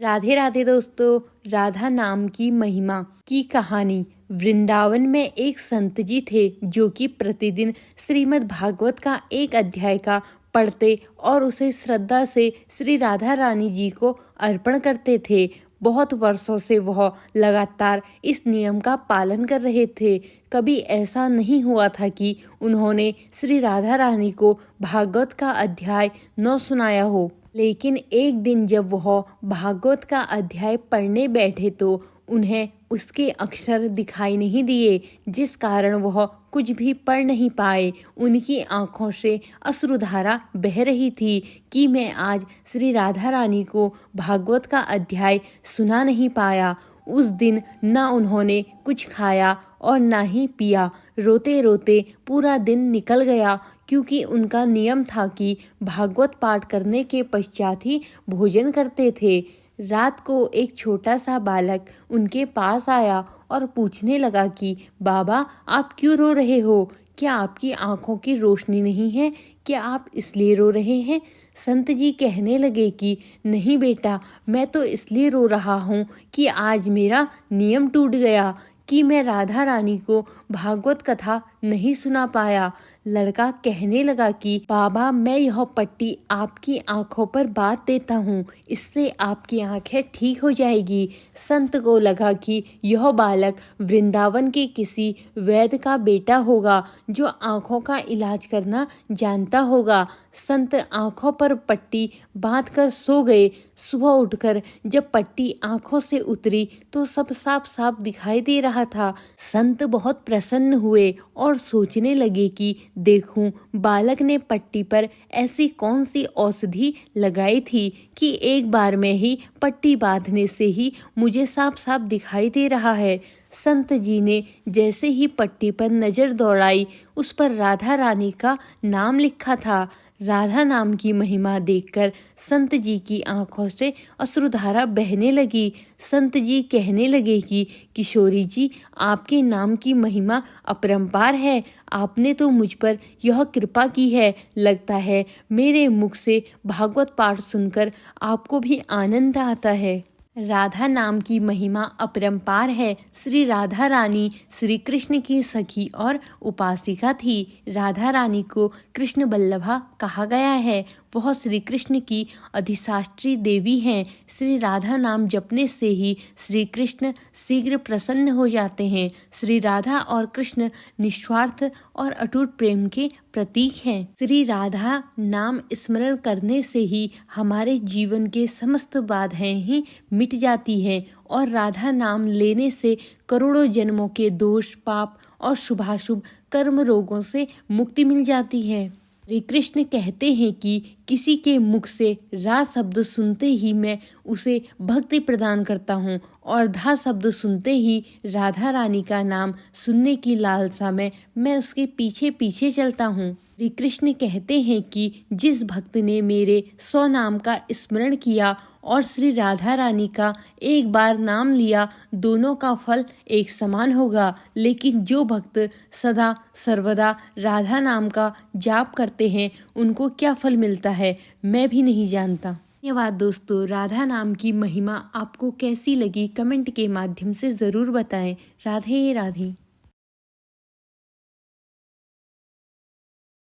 राधे राधे दोस्तों। राधा नाम की महिमा की कहानी। वृंदावन में एक संत जी थे जो कि प्रतिदिन श्रीमद् भागवत का एक अध्याय का पढ़ते और उसे श्रद्धा से श्री राधा रानी जी को अर्पण करते थे। बहुत वर्षों से वह लगातार इस नियम का पालन कर रहे थे। कभी ऐसा नहीं हुआ था कि उन्होंने श्री राधा रानी को भागवत का अध्याय न सुनाया हो। लेकिन एक दिन जब वह भागवत का अध्याय पढ़ने बैठे तो उन्हें उसके अक्षर दिखाई नहीं दिए, जिस कारण वह कुछ भी पढ़ नहीं पाए। उनकी आंखों से अश्रुधारा बह रही थी कि मैं आज श्री राधा रानी को भागवत का अध्याय सुना नहीं पाया। उस दिन न उन्होंने कुछ खाया और न ही पिया। रोते रोते पूरा दिन निकल गया, क्योंकि उनका नियम था कि भागवत पाठ करने के पश्चात ही भोजन करते थे। रात को एक छोटा सा बालक उनके पास आया और पूछने लगा कि बाबा, आप क्यों रो रहे हो? क्या आपकी आंखों की रोशनी नहीं है? क्या आप इसलिए रो रहे हैं? संत जी कहने लगे कि नहीं बेटा, मैं तो इसलिए रो रहा हूँ कि आज मेरा नियम टूट गया कि मैं राधा रानी को भागवत कथा नहीं सुना पाया। लड़का कहने लगा कि बाबा, मैं यह पट्टी आपकी आंखों पर बांध देता हूँ, इससे आपकी आंखें ठीक हो जाएगी। संत को लगा कि यह बालक वृंदावन के किसी वैद्य का बेटा होगा जो आंखों का इलाज करना जानता होगा। संत आंखों पर पट्टी बांधकर सो गए। सुबह उठकर जब पट्टी आंखों से उतरी तो सब साफ साफ दिखाई दे रहा था। संत बहुत प्रसन्न हुए और सोचने लगे कि देखूं बालक ने पट्टी पर ऐसी कौन सी औषधि लगाई थी कि एक बार में ही पट्टी बांधने से ही मुझे साफ साफ दिखाई दे रहा है। संत जी ने जैसे ही पट्टी पर नजर दौड़ाई, उस पर राधा रानी का नाम लिखा था। राधा नाम की महिमा देखकर संत जी की आंखों से अश्रुधारा बहने लगी। संत जी कहने लगे कि किशोरी जी, आपके नाम की महिमा अपरंपार है। आपने तो मुझ पर यह कृपा की है। लगता है मेरे मुख से भागवत पाठ सुनकर आपको भी आनंद आता है। राधा नाम की महिमा अपरंपार है। श्री राधा रानी श्री कृष्ण की सखी और उपासिका थी। राधा रानी को कृष्ण बल्लभा कहा गया है। वह श्री कृष्ण की अधिशास्त्री देवी हैं। श्री राधा नाम जपने से ही श्री कृष्ण शीघ्र प्रसन्न हो जाते हैं। श्री राधा और कृष्ण निस्वार्थ और अटूट प्रेम के प्रतीक हैं। श्री राधा नाम स्मरण करने से ही हमारे जीवन के समस्त बाधाएं ही मिट जाती हैं और राधा नाम लेने से करोड़ों जन्मों के दोष, पाप और शुभाशुभ कर्म रोगों से मुक्ति मिल जाती है। श्री कृष्ण कहते हैं कि किसी के मुख से रा शब्द सुनते ही मैं उसे भक्ति प्रदान करता हूँ और धा शब्द सुनते ही राधा रानी का नाम सुनने की लालसा में मैं उसके पीछे पीछे चलता हूँ। श्री कृष्ण कहते हैं कि जिस भक्त ने मेरे 100 नाम का स्मरण किया और श्री राधा रानी का एक बार नाम लिया, दोनों का फल एक समान होगा। लेकिन जो भक्त सदा सर्वदा राधा नाम का जाप करते हैं, उनको क्या फल मिलता है, मैं भी नहीं जानता। धन्यवाद दोस्तों। राधा नाम की महिमा आपको कैसी लगी, कमेंट के माध्यम से ज़रूर बताएं। राधे राधे।